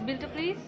বিলটা please.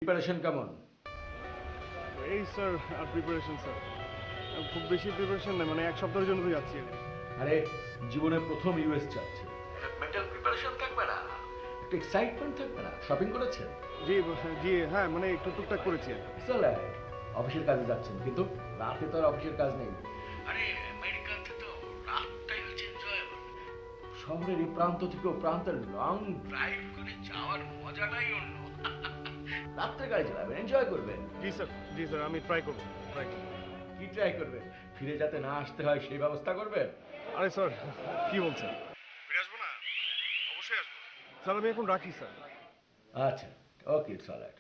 Preparation কেমন? এই স্যার আর প্রিপারেশন স্যার খুব বেশি প্রিপারেশন না, মানে এক সপ্তাহের জন্য তো যাচ্ছি। আরে জীবনে প্রথম ইউএস যাচ্ছে, মেন্টাল প্রিপারেশন থাকবে না, একটু এক্সাইটমেন্ট থাকবে না? শপিং করেছেন? জি জি, হ্যাঁ মানে একটু টুকটাক করেছি। চলে অফিসের কাজে যাচ্ছেন, কিন্তু রাতে তো আর অফিসের কাজ নেই। আরে আমেরিকাতে তো রাতটাই হচ্ছে এনজয়েবল। শহরের এই প্রান্ত থেকে ও প্রান্তের লং ড্রাইভ করে যাওয়ার মজাটাই অন্য। রাত্রে গাড়ি চালাবেন, এনজয় করবেন। জি স্যার আমি ট্রাই করবো। কি ট্রাই করবেন? ফিরে যাতে না আসতে হয় সেই ব্যবস্থা করবেন। আরে স্যার কি বলছেন? ফিরে আসবো না? অবশ্যই আসবো স্যার, আমি এখন রাখি স্যার। আচ্ছা, ওকে, ইটস অলরাইট।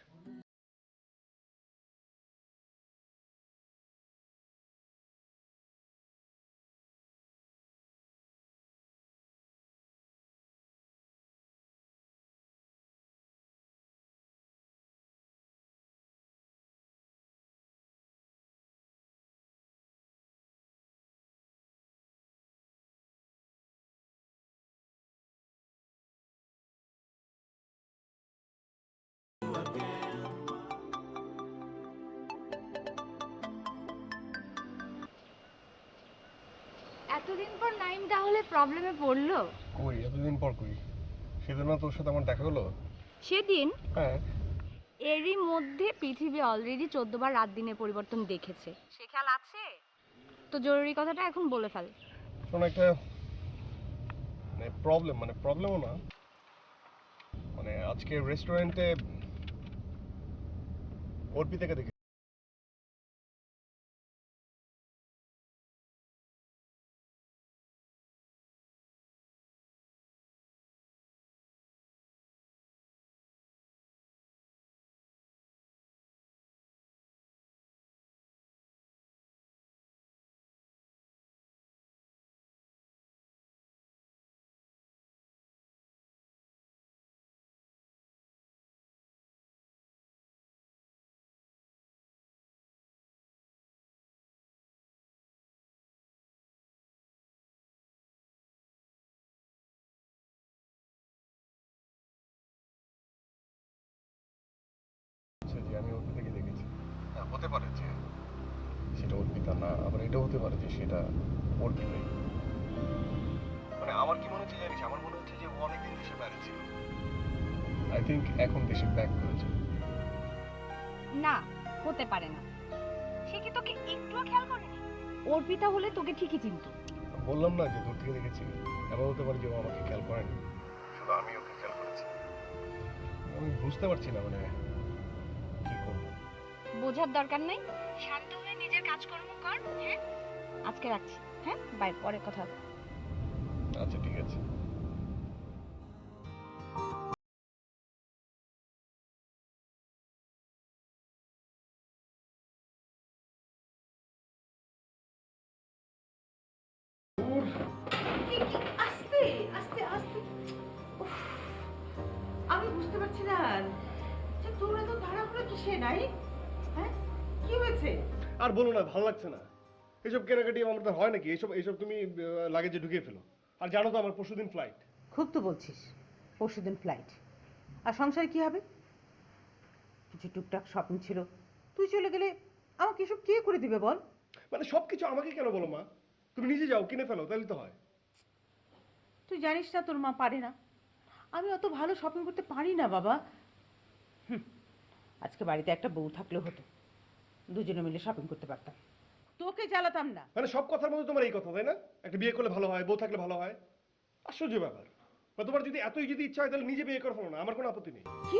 এতদিন পর নাইম তাহলে প্রবলেমে পড়লো? কই এতদিন পর কই? সেদিন না তোর সাথে আমার দেখা হলো। সেদিন? হ্যাঁ। এরই মধ্যে পৃথিবী অলরেডি 14 বার রাত দিনের পরিবর্তন দেখেছে, সে খেয়াল আছে? তো জরুরি কথাটা এখন বলে ফেল। শোন, একটা প্রবলেমও না, মানে আজকে রেস্টুরেন্টে অর্পিতাকে দেখে। আচ্ছা জি, আমি অর্পিতাকে দেখেছি। হ্যাঁ, হতে পারে যে সেটা অর্পিতা না, আবার এটাও হতে পারে যে সেটা অর্পিতাই। মানে আমার কি মনে হচ্ছে জানিস? আমার মনে হচ্ছে যে ও অনেকদিন দেশে বাইরে ছিল। আই থিঙ্ক এখন দেশে ব্যাক করেছে। না, হতে পারে না। সে কি তোকে একটুও খেয়াল করেনি? অর্পিতা হলে তোকে ঠিকই চিনতো। বললাম না যে দূর থেকে দেখেছি। এমন হতে পারে যে ও আমাকে খেয়াল করেনি, শুধু আমি ওকে খেয়াল করেছি। আমি বুঝতে পারছি না মানে কি করবো। বোঝার দরকার নাই, শান্ত হয়ে নিজের কাজকর্ম কর। হ্যাঁ, আজকে রাখছি। হ্যাঁ, বাই, পরে কথা হবে। আচ্ছা ঠিক আছে। আস্তে আস্তে আস্তে। উফ, আমি বুঝতে পারছি না যে তোর এত তাড়াহুড়ো কিসে নাই? হ্যাঁ, কি হয়েছে? আর বলো না, ভালো লাগছে না। এইসব কেনাকাটি আমার তো হয় নাকি? এইসব এইসব তুমি লাগেজে ঢুকিয়ে ফেলো। আর জানো তো আমার পরশুদিন ফ্লাইট। খুব তো বলছিস পরশুদিন ফ্লাইট, আর সংসারে কি হবে? কিছু টুকটাক শপিং ছিল, তুই চলে গেলে আমাকে এসব কে করে দিবে বল? মানে সব কিছু আমাকে কেন বলো মা? তুমি নিজে যাও কিনে ফেলো, তাহলে তো হয়। তুই জানিস না তোর মা পারে না। আমি অত ভালো শপিং করতে পারি না বাবা। আজকে বাড়িতে একটা বউ থাকলেও হতো, দুজনে মিলে শপিং করতে পারতাম, তোকে জ্বালাতাম না। মানে সব কথার মধ্যে তোমার এই কথা, তাই না? একটা বিয়ে করলে ভালো হয়, বউ থাকলে ভালো হয়, আশ্চর্য ব্যাপার। বা তোমার যদি এতই যদি ইচ্ছা হয় তাহলে নিজে বিয়ে করে ফেলো না, আমার কোনো আপত্তি নেই। কি?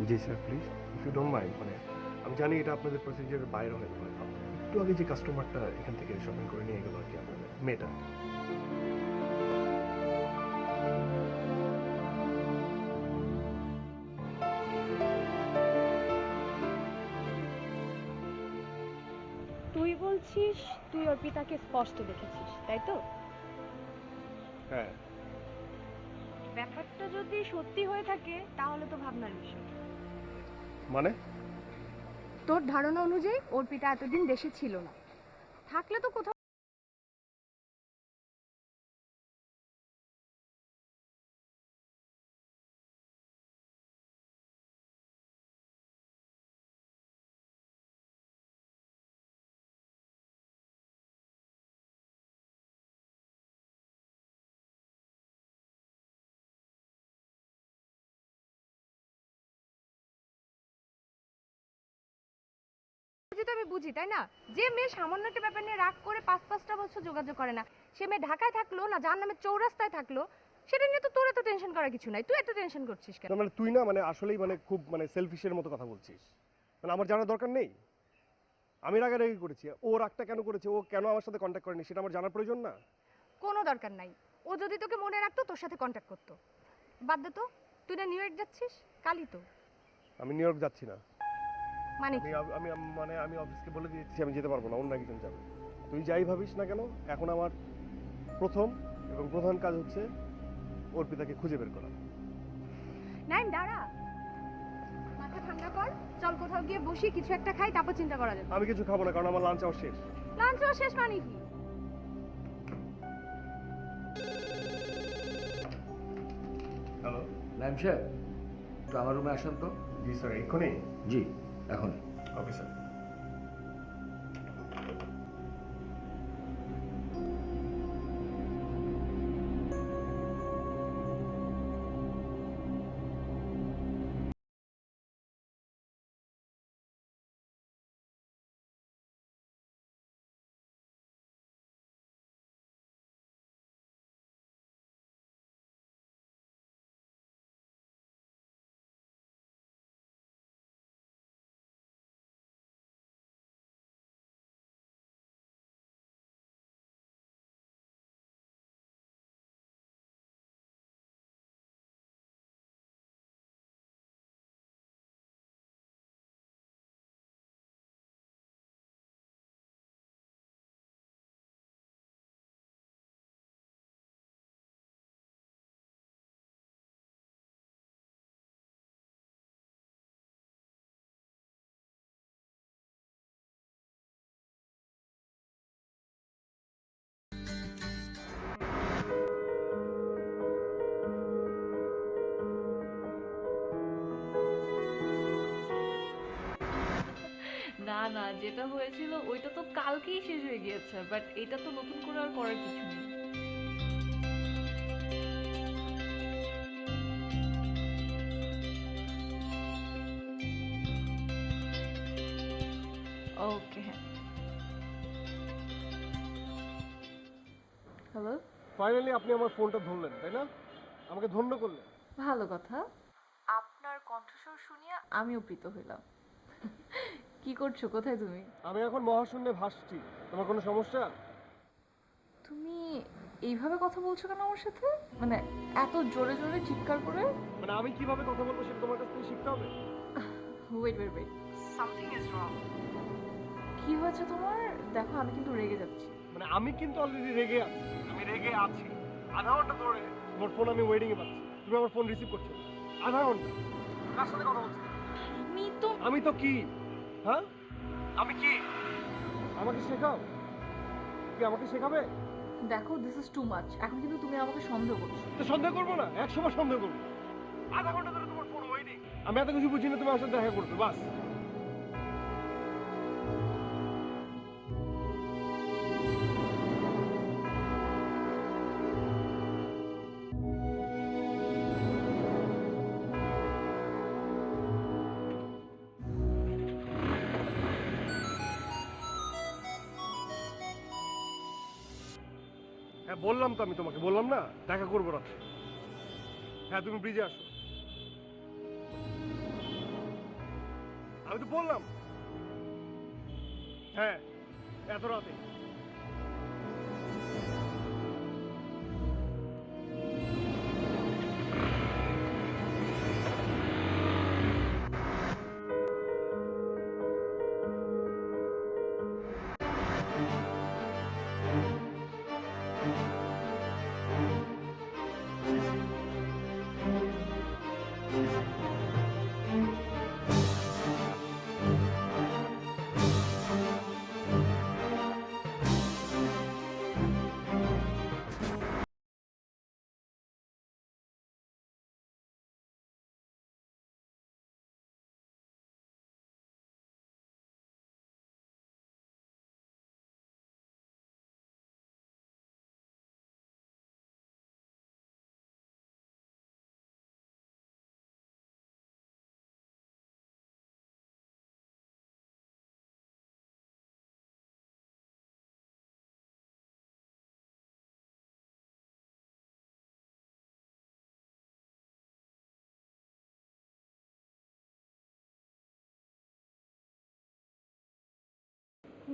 জি sir, please if you don't mind, মানে আমি জানি এটা আপনাদের প্রসিজারের বাইরে হতে পারে, একটু আগে যে কাস্টমারটা এখান থেকে শপিং করে নিয়ে গেল আর কি, আপনাদের মেয়েটা। তুই বলছিস তুই অর্পিতাকে স্পষ্ট দেখেছিস, তাই তো? হ্যাঁ। ব্যাপারটা যদি সত্যি হয়ে থাকে তাহলে তো ভাবনার বিষয়। মানে? তোর ধারণা অনুযায়ী অর্পিতা এতদিন দেশে ছিল না, থাকলে তো কোথাও তো আমি বুঝি, তাই না? যে মেয়ে সামান্য একটা ব্যাপার নিয়ে রাগ করে 5-5টা বছর যোগাযোগ করে না, সে মেয়ে ঢাকায় থাকলো না যার নামে চৌরাস্তায় থাকলো, সেটা নিয়ে তো তোর এত টেনশন করার কিছু নাই। তুই এত টেনশন করছিস কেন? না মানে তুই না মানে আসলেই মানে খুব মানে সেলফিশের মতো কথা বলছিস। মানে আমার জানার দরকার নেই? আমি রাগারাগি করেছি, ও রাগটা কেন করেছে, ও কেন আমার সাথে কন্ট্যাক্ট করেনি সেটা আমার জানার প্রয়োজন না? কোনো দরকার নাই। ও যদি তোকে মনে রাখতো তোর সাথে কন্ট্যাক্ট করতো। বাদ দে তো, তুই না নিউ ইয়র্ক যাচ্ছিস কালই তো। আমি নিউ ইয়র্ক যাচ্ছি না। মানে আমি কি? আমি মানে আমি অফিসকে বলে দিয়েছি আমি যেতে পারবো না, অন্য একজন যাবে। তুই যাই ভাবিস না কেন, এখন আমার প্রথম এবং প্রধান কাজ হচ্ছে অর্পিতাকে খুঁজে বের করা। নাইম দাঁড়া, মাথা ঠান্ডা কর, চল কোথাও গিয়ে বসি, কিছু একটা খাই, তারপর চিন্তা করা যাবে। আমি কিছু খাবো না কারণ আমার লাঞ্চ আওয়ার শেষ। লাঞ্চ হওয়া শেষ মানে কি? হ্যালো। নাইম সাহেব, একটু আমার রুমে আসেন তো। জি স্যার, এক্ষুনি? জি, এখনই। Okay sir. যেটা হয়েছিল ওইটা তো কালকেই শেষ হয়ে গিয়েছে, বাট এটা তো নতুন করে আর করার কিছু নেই। ওকে, হ্যাঁ। হ্যালো, ফাইনালি আপনি আমার ফোনটা ধরলেন, তাই না? আমাকে ধন্য করলেন। ভালো কথা। আপনার কণ্ঠস্বর শুনিয়া আমিও প্রীত হইলাম। কি করছো, কোথায় তুমি? আমি এখন মহাশূন্যে ভাসছি। তোমার কোনো সমস্যা? তুমি এইভাবে কথা বলছো কেন আমার সাথে? মানে এত জোরে জোরে চিৎকার করে? মানে আমি কিভাবে কথা বলবো সেটা তোমার কাছ থেকে শিখতে হবে। Wait wait wait, something is wrong. কি হয়েছে তোমার? দেখো আমি কিন্তু রেগে যাচ্ছি। মানে আমি কিন্তু অলরেডি রেগে আছি। আমি রেগে আছি। আধা ঘন্টা ধরে তোমার ফোন আমি ওয়েটিং এ পাচ্ছি। তুমি আমার ফোন রিসিভ করছো না। আধা ঘন্টা। কার সাথে কথা বলছো? আমি তো কি? হ্যাঁ? আমি কি? আমাকে শেখাও। কি আমাকে শেখাবে? দেখো, দিস ইজ টু মাচ। এখন কিন্তু তুমি আমাকে সন্দেহ করছো। তো সন্দেহ করবো না, 100 বার সন্দেহ করবো। আধা ঘন্টা ধরে তোমার ফোন ওয়েটিং। আমি এত কিছু বুঝি না, তুমি আমার সাথে দেখা করবে বাস। হ্যাঁ বললাম তো, আমি তোমাকে বললাম না দেখা করবো রাতে। হ্যাঁ তুমি ব্রিজে আসো। আমি তো বললাম হ্যাঁ এত রাতে।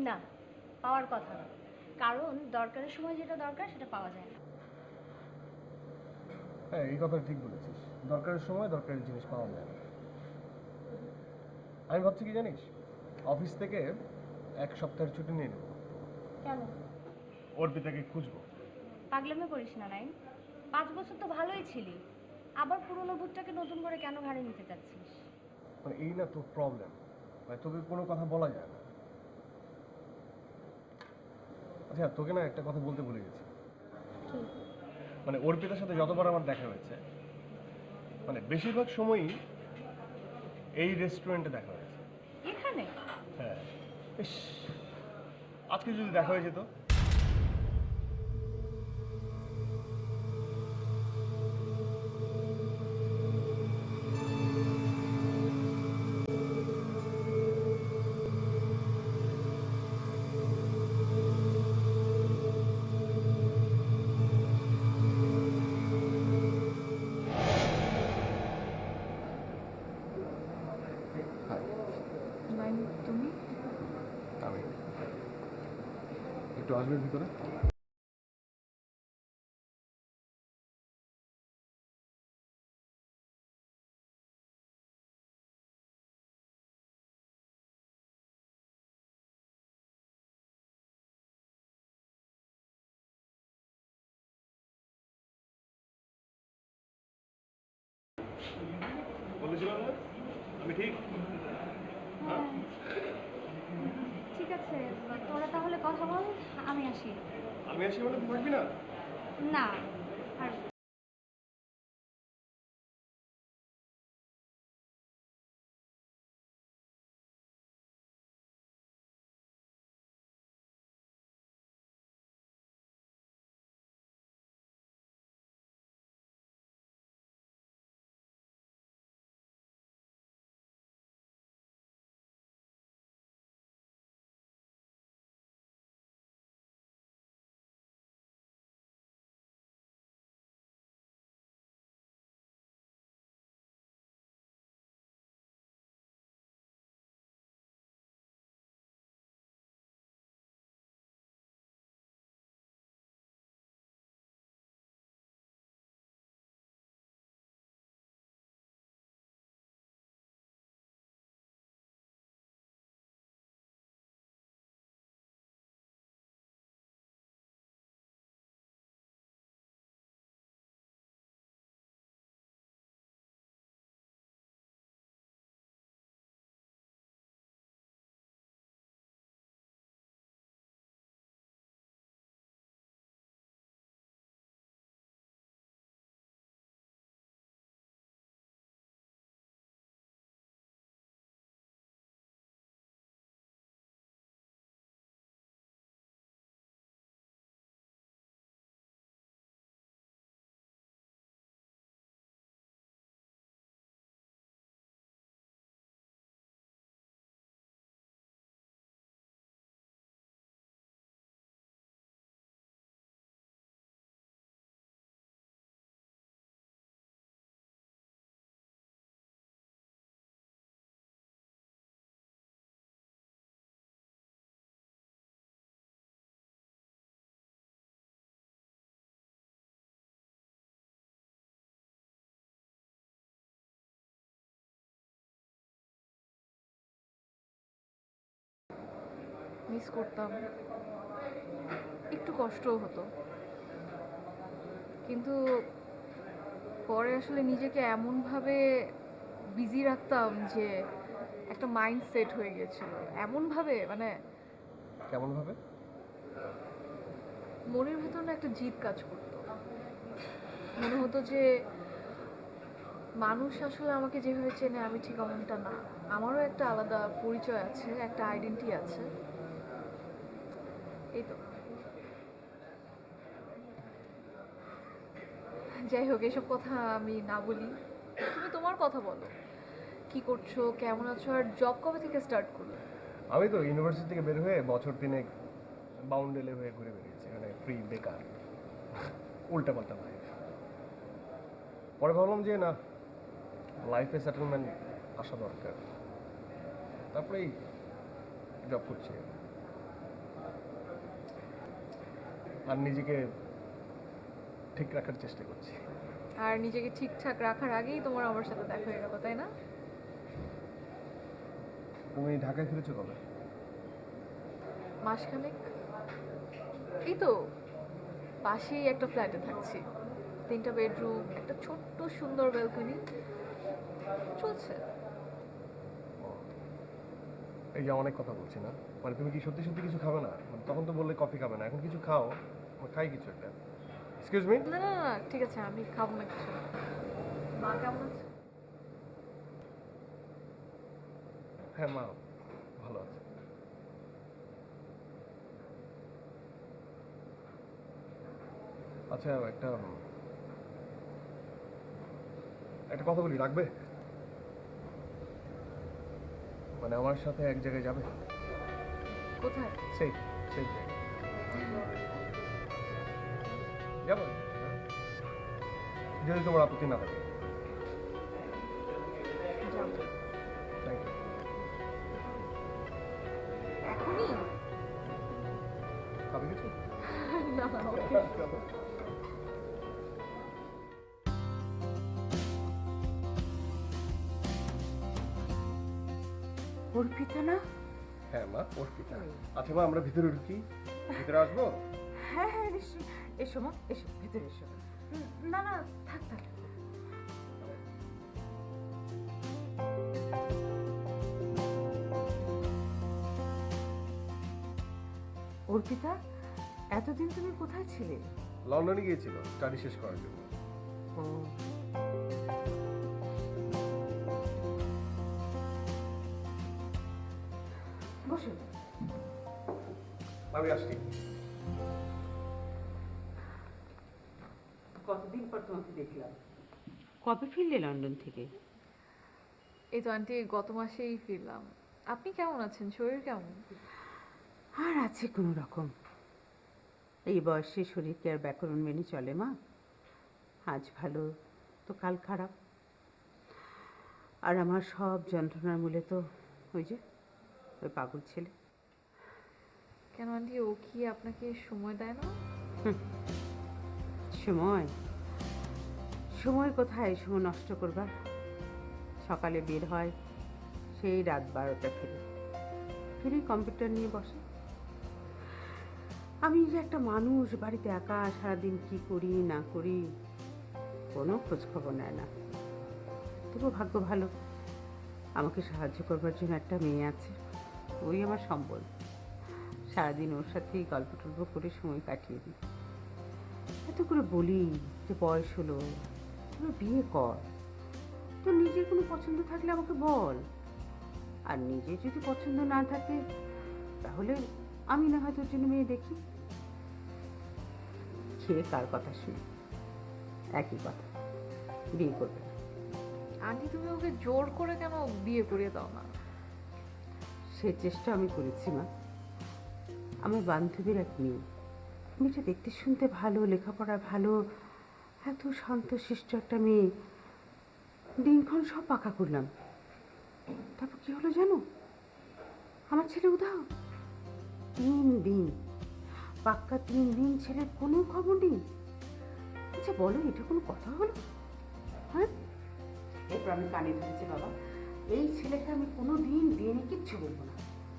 না, পাওয়ার কথা না, কারণ দরকারের সময় যেটা দরকার সেটা পাওয়া যায় না। হ্যাঁ এই কথা ঠিক বলেছিস, দরকারের সময় দরকারি জিনিস পাওয়া যায় না। আমি ভাবছি কি জানিস, অফিস থেকে 1 সপ্তাহের ছুটি নিয়ে নেব। কেন? অর্পিতাকে খুঁজবো। পাগলামি করিস না নাইন, 5 বছর তো ভালোই ছিলি, আবার পুরনো ভূতটাকে নতুন করে কেন ঘাড়ে নিতে চাচ্ছিস? মানে এই না তোর প্রবলেম, মানে তোকে কোনো কথা বলা যায় না। আচ্ছা তোকে না একটা কথা বলতে ভুলে গেছি। কি? মানে অর্পিতার সাথে যতবার আমার দেখা হয়েছে, মানে বেশিরভাগ সময়ই এই রেস্টুরেন্টে দেখা হয়েছে। এখানে? হ্যাঁ। ইস, আজকে যদি দেখা হয়ে যেত। নাইন, তুমি? আমি একটু আসবেন ভিতরে? বলেছিলাম না আমি ঠিক? হ্যাঁ, ঠিক আছে, তোরা তাহলে কথা বল, আমি আসি। আমি আসি মানে তুই থাকবি না? না, আর মিস করতাম, একটু কষ্টও হতো, কিন্তু পরে আসলে নিজেকে এমনভাবে বিজি রাখতাম যে একটা মাইন্ড সেট হয়ে গিয়েছিল এমনভাবে, মানে কেমন ভাবে? মনের ভেতর না একটা জিদ কাজ করতো। মনে হতো যে মানুষ আসলে আমাকে যেভাবে চেনে আমি ঠিক এমনটা না, আমারও একটা আলাদা পরিচয় আছে, একটা আইডেন্টি আছে। এই তো, যাই হোক, এসব কথা আমি না বলি, তুমি তোমার কথা বলো। কি করছো, কেমন আছো, আর জব কবে থেকে স্টার্ট করলে? আমি তো ইউনিভার্সিটি থেকে বের হয়ে বছর তিনেক বাউন্ডেলে হয়ে ঘুরে বেরিয়েছি, মানে ফ্রি, বেকার, উল্টা পাল্টা লাইফ। পরে ভাবলাম যে না, লাইফে সেটেলমেন্ট আসা দরকার, তারপরেই জব করছি আর নিজেকে ঠিক রাখার চেষ্টা করছি। আর নিজেকে ঠিকঠাক রাখার আগেই তোমার আমার সাথে দেখা হয়ে গেল, তাই না? তুমি ঢাকায় ফিরেছো কবে? মাসখানেক। এই তো, পাশেই একটা ফ্ল্যাটে থাকছি, 3টা বেডরুম, একটা ছোট্ট সুন্দর ব্যালকনি, চলছে। এই যে অনেক কথা বলছি না, মানে তুমি কি সত্যি সত্যি কিছু খাবে না? মানে তখন তো বললে কফি খাবে না, এখন কিছু খাও, খাই কিছু একটা। Excuse me. না না না, ঠিক আছে, আমি খাবো না কিছু। মা কেমন আছে? হ্যাঁ, মা ভালো আছে। আচ্ছা, একটা কথা বলি, রাখবে? মানে আমার সাথে এক জায়গায় যাবে, কোথায়? সেই সেই জায়গায় যাবো, যদি তোমার আপত্তি না থাকে। যাবো। Thank you. এখনই? খাবে কিছু? না, অর্পিতা না? হ্যাঁ মা, অর্পিতা। আচ্ছা মা, আমরা ভিতরে ঢুকি, ভিতরে আসবো? হ্যাঁ হ্যাঁ, নিশ্চয়ই। এসো মা, এসো, ভেতরে এসো। না না, থাক থাক। অর্পিতা, এতদিন তুমি কোথায় ছিলে? লন্ডনে গিয়েছিল স্টাডি শেষ করার জন্য। বসো। আমি আসছি। কতদিন পর তোমাকে দেখলাম। কবে ফিরলে লন্ডন থেকে? এই তো আন্টি, গত মাসেই ফিরলাম। আপনি কেমন আছেন? শরীর কেমন? আর আছে কোনো রকম। এই বয়সে শরীর কি আর ব্যাকরণ মেনে চলে মা? আজ ভালো তো কাল খারাপ। আর আমার সব যন্ত্রণার মূলে তো ওই যে ওই পাগল ছেলে। কেন আন্টি, ও কি আপনাকে সময় দেয় না? সময় সময় কোথায় সময় নষ্ট করবার? সকালে বের হয়, সেই রাত 12টা ফিরে কম্পিউটার নিয়ে বসে। আমি যে একটা মানুষ, বাড়িতে একা, সারাদিন কি করি না করি কোনো খোঁজ খবর নেয় না। তবু ভাগ্য ভালো, আমাকে সাহায্য করবার জন্য একটা মেয়ে আছে, ওই আমার সম্বল। সারাদিন ওর সাথেই গল্প টল্প করে সময় কাটিয়ে দিই। এত করে বলি যে বয়স হলো, তুমি বিয়ে কর, তোর নিজের কোনো পছন্দ থাকলে আমাকে বল, আর নিজে যদি পছন্দ না থাকে তাহলে আমি না হয় তোর জন্য মেয়ে দেখি। খেয়ে কার কথা শুনে একই কথা, বিয়ে করবে না। আন্টি, তুমি ওকে জোর করে কেন বিয়ে করিয়ে দাও না? সে চেষ্টা আমি করেছি মা। আমার বান্ধবীর এক মেয়ে, মেয়েটা দেখতে শুনতে ভালো, লেখাপড়া ভালো, এত শান্ত শিষ্ট একটা মেয়ে। দিনক্ষণ সব পাকা করলাম, তারপর কি হলো জানো? আমার ছেলে উধাও। 3 দিন, পাক্কা 3 দিন ছেলের কোনো খবর নেই। আচ্ছা বলো, এটা কোনো কথা হলো? হ্যাঁ, এরপর আমি কানে ধরেছি, বাবা এই ছেলেকে আমি কোনো দিন দিনে কিচ্ছু বলবো না,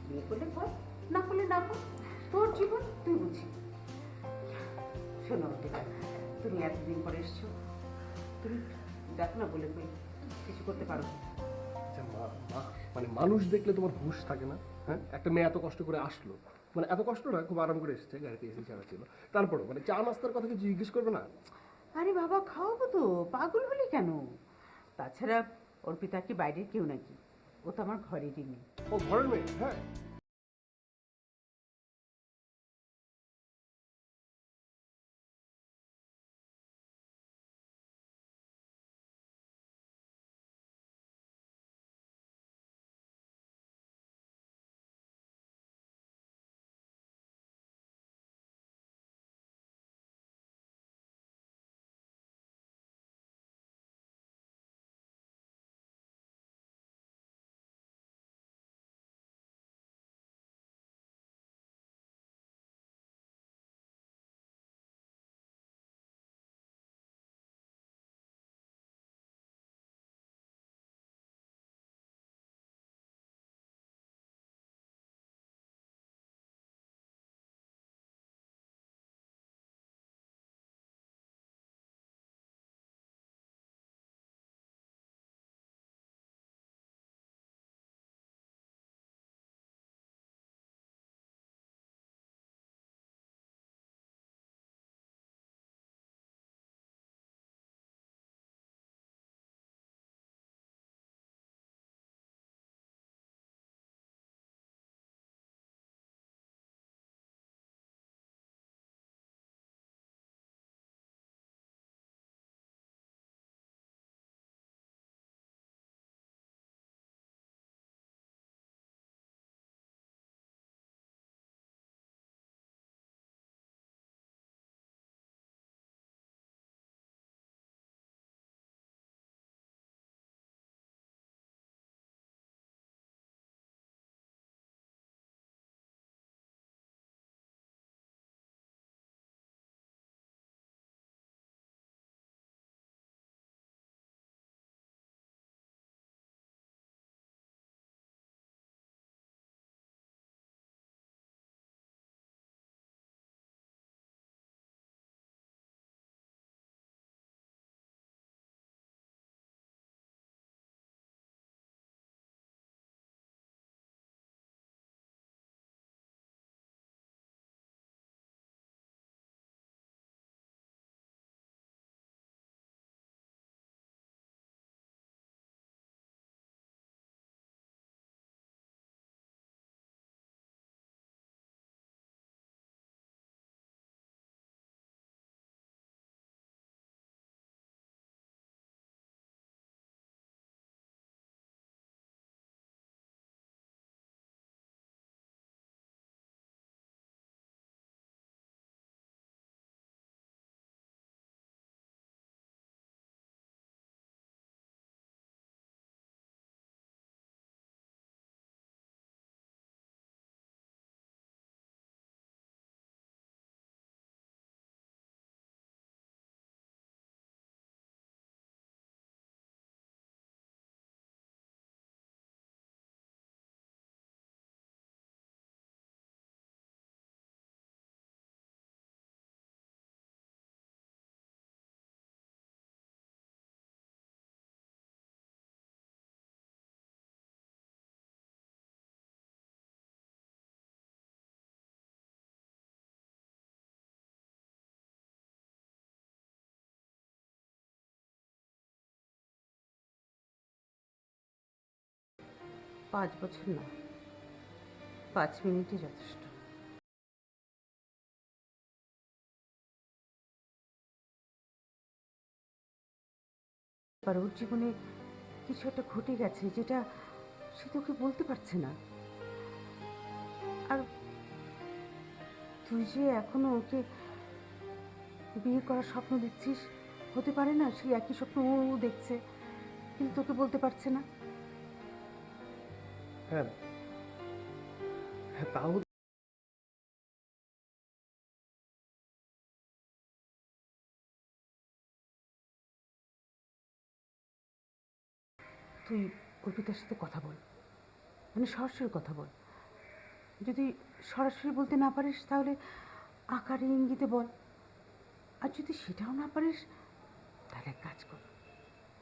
বিয়ে করলে পর না করলে না কর, তোর জীবন তুই বুঝি। শোনো অর্পিতা, তুমি এতদিন পরে এসছো, তুমি দেখো না বলে কই কিছু করতে পারো? আচ্ছা মানে মানুষ দেখলে তোমার হুঁশ থাকে না? হ্যাঁ, একটা মেয়ে এত কষ্ট করে আসলো, মানে এত কষ্ট না, খুব আরাম করে এসেছে, গাড়িতে এসে ছাড়া ছিল, তারপরও মানে চা নাস্তার কথা কিছু জিজ্ঞেস করবে না? আরে বাবা, খাওয়াবো তো, পাগল হলি কেন? তাছাড়া অর্পিতা কি বাইরের কেউ নাকি? ও তো আমার ঘরেরই মেয়ে। ও ঘরের মেয়ে, হ্যাঁ। পাঁচ বছর না, 5 মিনিটই যথেষ্ট। আর ওর জীবনে কিছু একটা ঘটে গেছে যেটা সে তোকে বলতে পারছে না। আর তুই যে এখনো ওকে বিয়ে করার স্বপ্ন দেখছিস, হতে পারে না সেই একই স্বপ্ন ও দেখছে, কিন্তু তোকে বলতে পারছে না। হ্যাঁ, হ্যাঁ, তাও তুই অর্পিতার সাথে কথা বল, মানে সরাসরি কথা বল। যদি সরাসরি বলতে না পারিস তাহলে আকারে ইঙ্গিতে বল। আর যদি সেটাও না পারিস তাহলে এক কাজ কর,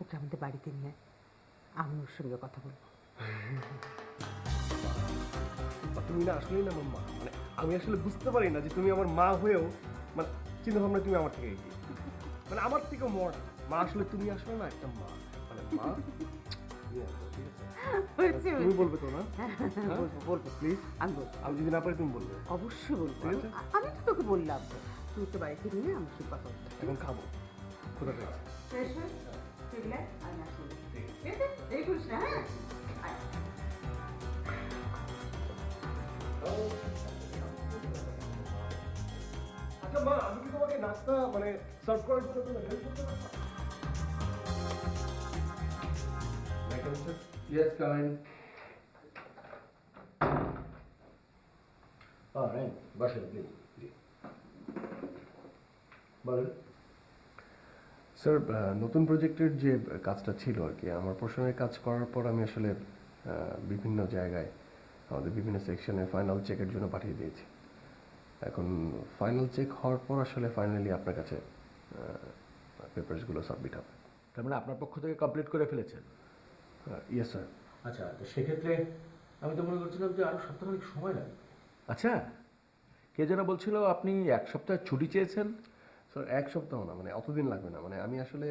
ওকে আমাদের বাড়িতে নিয়ে আয়, আমি ওর সঙ্গে কথা বলবো। তুমি না আসলেই না আমার মা, মানে আমি আসলে বুঝতে পারি না যে তুমি আমার মা হয়েও মানে চিন্তা ভাবনা তুমি আমার থেকে এগিয়ে, মানে আমার থেকেও মডার্ন। মা আসলে তুমি আসলে না একটা মা, মানে মা তুমি আসো, ঠিক আছে? তুমি বলবে তো না? বলবো বলবো প্লিজ, আমি বলবো, আমি যদি না পারি তুমি বলবে। অবশ্যই বলবো। ঠিক আছে। আমি তো তোকে বললাম তো, তুই তো বাড়িতে নিয়ে আমার সঙ্গে কথা বলতে। এখন খাবো, কোথা থেকে? ফ্রেশ হয়ে ঠিকলে আমি আসবো। ঠিক আছে, দেরি করিস না, হ্যাঁ? আয়। আচ্ছা মা, আমি কি তোমাকে নাস্তা মানে সার্ভ করার জন্য তোমাকে হেল্প করতে পারি? Yes, come in. Right. বসেন প্লিজ। বলেন। স্যার, নতুন প্রজেক্টের যে কাজটা ছিল আর কি, আমার পোর্শনের কাজ করার পর আমি আসলে বিভিন্ন জায়গায় আমাদের বিভিন্ন সেকশনে ফাইনাল চেকের জন্য পাঠিয়ে দিয়েছি। এখন ফাইনাল চেক হওয়ার পর আসলে ফাইনালি আপনার কাছে পেপারসগুলো সাবমিট হবে। তার মানে আপনার পক্ষ থেকে কমপ্লিট করে ফেলেছেন? Yes sir. আচ্ছা, তো সেক্ষেত্রে আমি তো মনে করছিলাম যে আরও সপ্তাহখানেক সময় লাগবে। আচ্ছা, কে যেন বলছিল আপনি 1 সপ্তাহ ছুটি চেয়েছেন? স্যার 1 সপ্তাহ না, মানে অতদিন লাগবে না, মানে আমি আসলে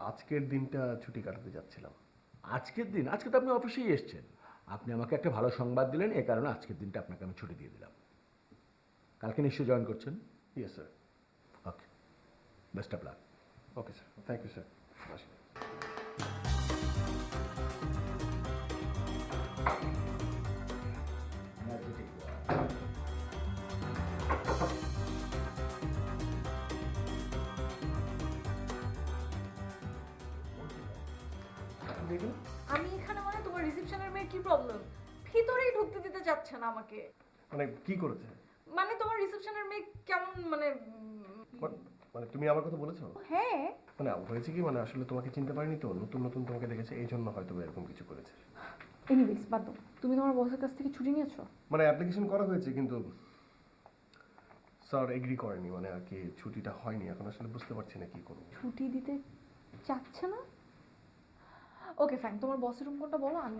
আজকের দিনটা ছুটি কাটাতে যাচ্ছিলাম। আজকের দিন? আজকে তো আপনি অফিসেই এসেছেন। আপনি আমাকে একটা ভালো সংবাদ দিলেন, এ কারণে আজকের দিনটা আপনাকে আমি ছুটি দিয়ে দিলাম। কালকে নিশ্চয়ই জয়েন করছেন? Yes sir. Okay, best of luck. Okay sir, thank you sir. আসি। আমি এখানে মানে তোমার রিসেপশনের মেয়ের কি প্রবলেম? ভিতরেই ঢুকতে দিতে চাচ্ছে না আমাকে। মানে কি করেছে? মানে তোমার রিসেপশনের মেয়ে কেমন মানে মানে তুমি আমার কথা বলেছো? হ্যাঁ। মানে হয়েছে কি, মানে আসলে তোমাকে চিনতে পারিনি তো, নতুন নতুন তোমাকে দেখেছে, এই জন্য হয়তো এরকম কিছু করেছে। এনিওয়েজ বাদ দাও। তুমি তোমার বসের কাছ থেকে ছুটি নিয়েছো? মানে অ্যাপ্লিকেশন করা হয়েছে কিন্তু স্যার এগ্রি করেনি, মানে আর কি ছুটিটা হয়নি। এখন আসলে বুঝতে পারছি না কি করবো। ছুটি দিতে চাচ্ছে না? ওকে ফাইন, তোমার বসের রুম কোনটা বলো আমি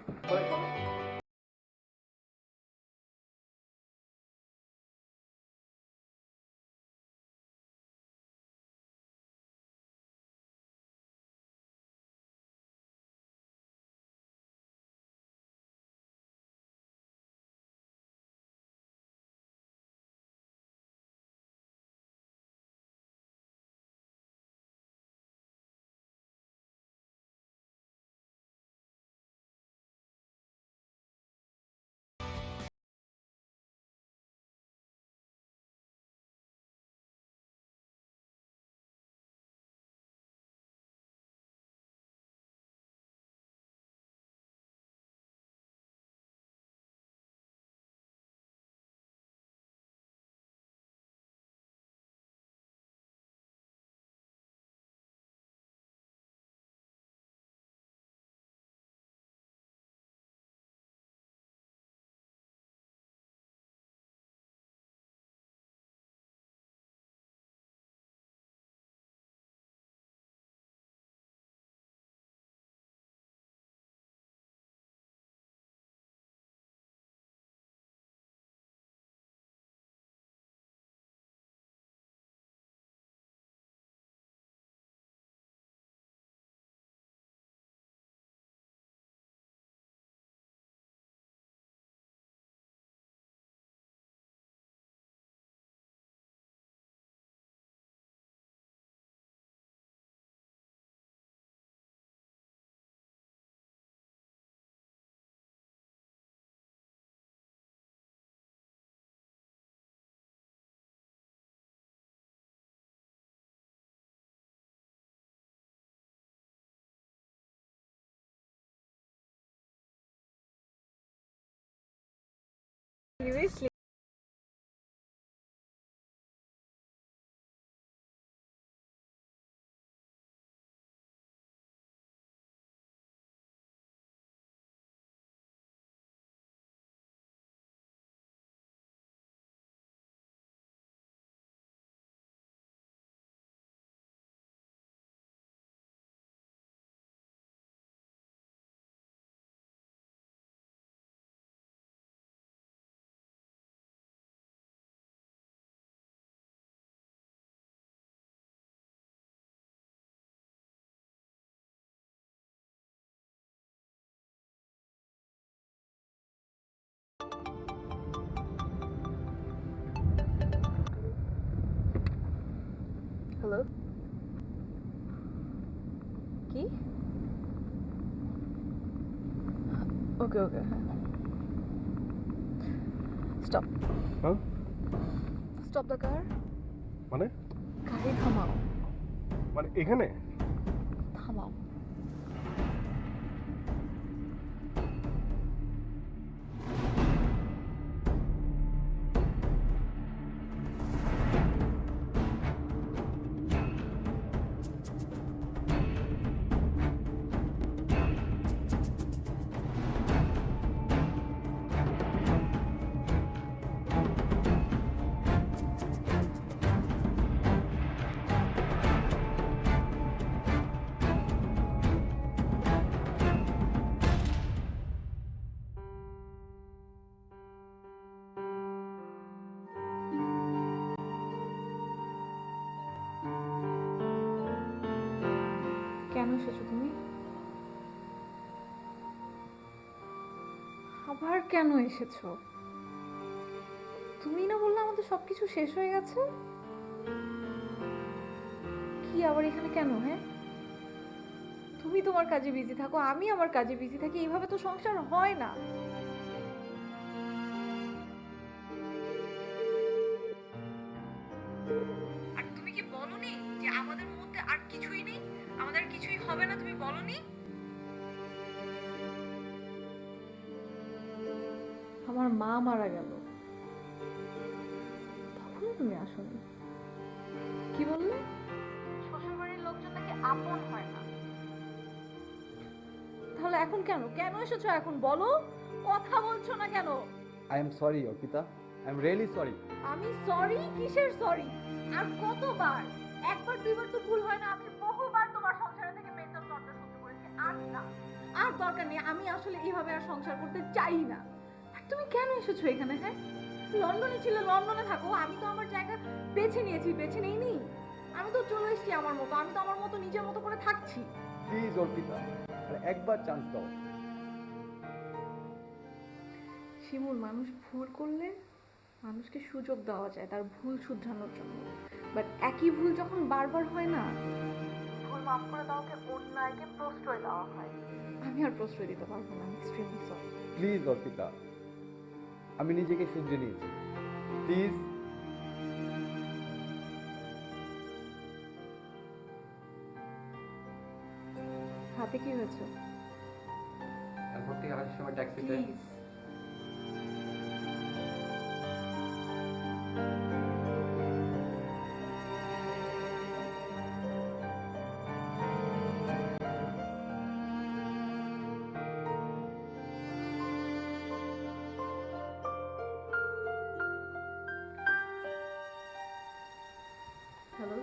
হ্যালো, কি? ওকে ওকে, হ্যাঁ, স্টপ হ্যাঁ স্টপ দ্য কার। মানে গাড়ি থামাও, মানে এখানে থামাও। কেন এসেছো তুমি? আবার কেন এসেছো? তুমি না বললে আমাদের সবকিছু শেষ হয়ে গেছে? কি আবার এখানে কেন? হ্যাঁ, তুমি তোমার কাজে বিজি থাকো, আমি আমার কাজে বিজি থাকি, এইভাবে তো সংসার হয় না। আর তুমি কি বলনি যে আমাদের মধ্যে আর কিছুই নেই, আমাদের কিছুই হবে না? তুমি বলনি? আমার মা মারা গেল, তখন তুমি আসোনি। কি বললে? শ্বশুরবাড়ির লোকজন নাকি আপন হয় না। তাহলে এখন কেন কেন এসেছো? এখন বলো, কথা বলছো না কেন? I am sorry, Orpita. I am really sorry. আমি সরি? কিসের সরি? আর কতবার? একবার দুইবার তো ভুল হয় না। আমি বহুবার তোমার সংসারে থেকে মেন্টাল টর্চার সহ্য করেছি। আর না, আর দরকার নেই। আমি আসলে এইভাবে আর সংসার করতে চাই না। আর তুমি কেন এসেছো এখানে? হ্যাঁ, লন্ডনে ছিলে, লন্ডনে থাকো। আমি তো আমার জায়গা বেছে নিয়েছি, বেছে নেইনি। আমি তো চলে এসেছি আমার মতো। আমি তো আমার মতো নিজের মতো করে থাকছি। Please, Orpita. আর একবার চান্স দাও। শিমুল, মানুষ ভুল করলে মানুষকে সুযোগ দেওয়া যায় তার ভুল শুধরানোর জন্য, বাট একই ভুল যখন বারবার হয় না, ভুল মাফ করে দেওয়াকে অন্যায়কে প্রশ্রয় দেওয়া হয়। আমি আর প্রশ্রয় দিতে পারবো না। আমি এক্সট্রিমলি সরি। প্লিজ, অর্পিতা, আমি নিজেকে শুধরে নিয়েছি। প্লিজ। হাতে কি হয়েছে? এরপর থেকে আসার সময় ট্যাক্সিতে প্লিজ। হ্যালো,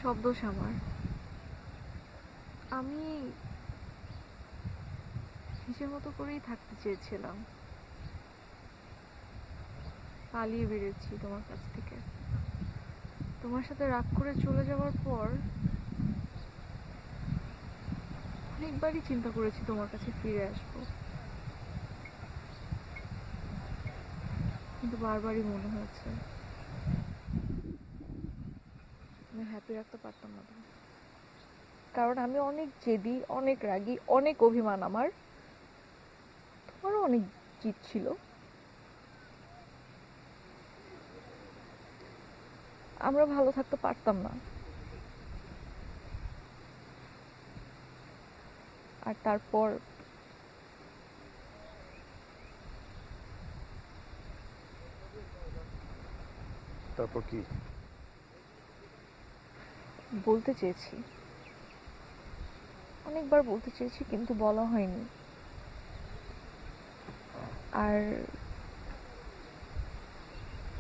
সব দোষ আমার। আমি নিজের মতো করেই থাকতে চেয়েছিলাম, পালিয়ে বেরিয়েছি তোমার কাছ থেকে। তোমার সাথে রাগ করে চলে যাওয়ার পর অনেকবারই চিন্তা করেছি তোমার কাছে ফিরে আসবো, কিন্তু বারবারই মনে হয়েছে আমি হ্যাপি রাখতে পারতাম না তোমাকে। কারণ আমি অনেক জেদি, অনেক রাগী, অনেক অভিমান আমার। তোমারও অনেক জিদ ছিল। আমরা ভালো থাকতে পারতাম না। আর তারপর তারপর কি? বলতে চেয়েছি, অনেকবার বলতে চেয়েছি, কিন্তু বলা হয়নি। আর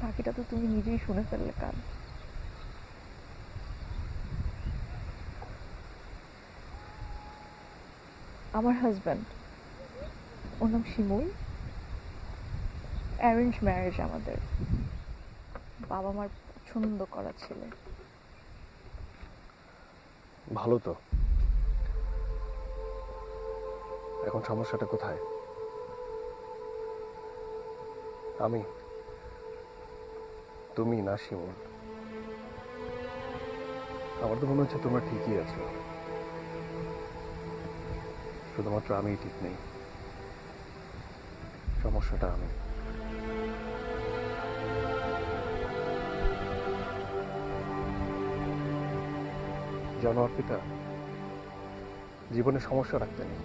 বাকিটা তো তুমি নিজেই শুনে ফেললে কাল। আমার হাজব্যান্ড, ওর নাম শিমুল, অ্যারেঞ্জ ম্যারেজ আমাদের, বাবা মার পছন্দ করা ছেলে। ভালো তো। এখন সমস্যাটা কোথায়? আমি, তুমি না শিমুল? আমার তো মনে হচ্ছে তোমরা ঠিকই আছো, শুধুমাত্র আমিই ঠিক নেই। সমস্যাটা আমি। জানো অর্পিতা, জীবনে সমস্যা রাখতে নেই।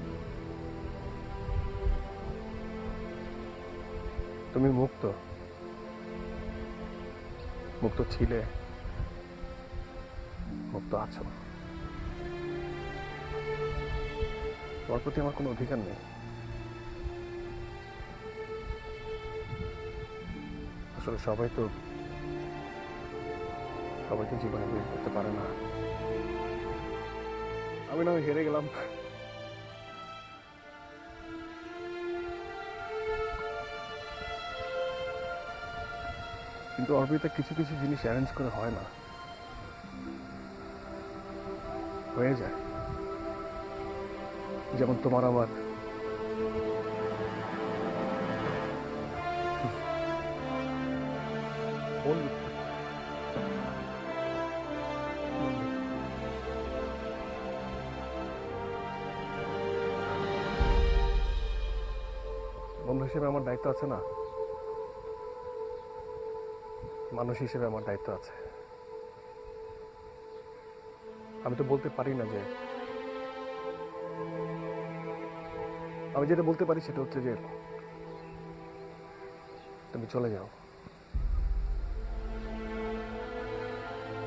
তুমি মুক্ত, মুক্ত ছিলে, মুক্ত আছো। তোমার প্রতি আমার কোনো অধিকার নেই। আসলে সবাই তো জীবনে বিয়ে করতে পারে না। আমি না হয় হেরে গেলাম, কিন্তু অর্পিতা কিছু কিছু জিনিস অ্যারেঞ্জ করে হয় না, হয়ে যায়। যেমন তোমার আমার বন্ধুত্ব। বন্ধু হিসেবে আমার দায়িত্ব আছে না? মানুষ হিসেবে আমার দায়িত্ব আছে। আমি তো বলতে পারি না যে, আমি যেটা বলতে পারি সেটা হচ্ছে যে তুমি চলে যাও।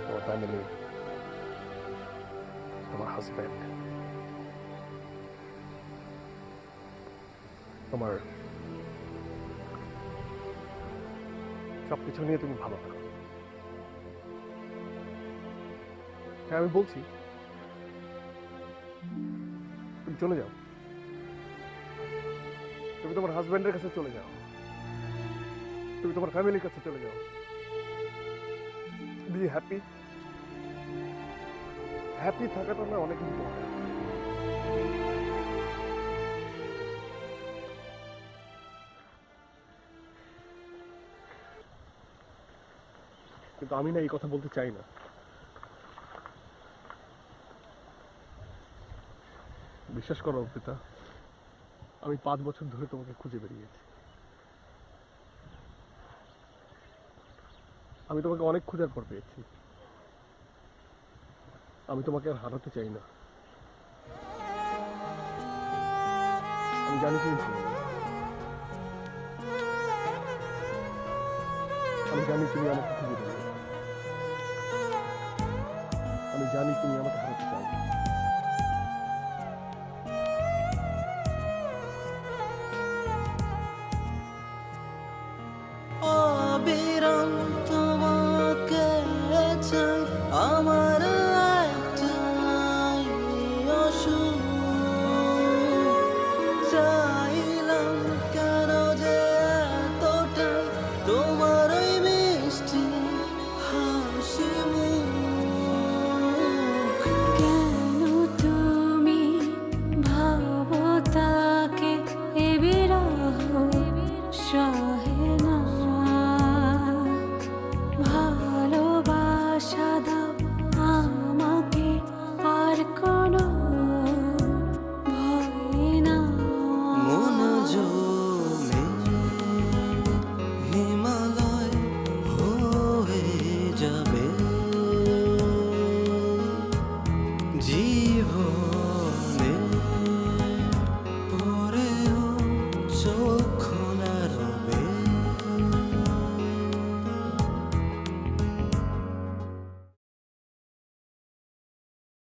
তোমার ফ্যামিলি, তোমার হাজব্যান্ড, তোমার সবকিছু নিয়ে তুমি ভালো থাকো। হ্যাঁ, আমি বলছি তুমি চলে যাও। তুমি তোমার হাজব্যান্ডের কাছে চলে যাও, তুমি তোমার ফ্যামিলির কাছে চলে যাও। Be happy. হ্যাপি থাকাটা না অনেক ইম্পর্টেন্ট। কিন্তু আমি না এই কথা বলতে চাই না। বিশ্বাস করো অর্পিতা, আমি 5 বছর ধরে তোমাকে খুঁজে বেরিয়েছি। আমি তোমাকে অনেক খোঁজার পর পেয়েছি। আমি তোমাকে আর হারাতে চাই না। আমি জানি তুমি ভালো না। আমি জানি তুমি আমাকে খুঁজে বেরিয়ে। আমি জানি তুমি আমাকে হারাতে চাও না।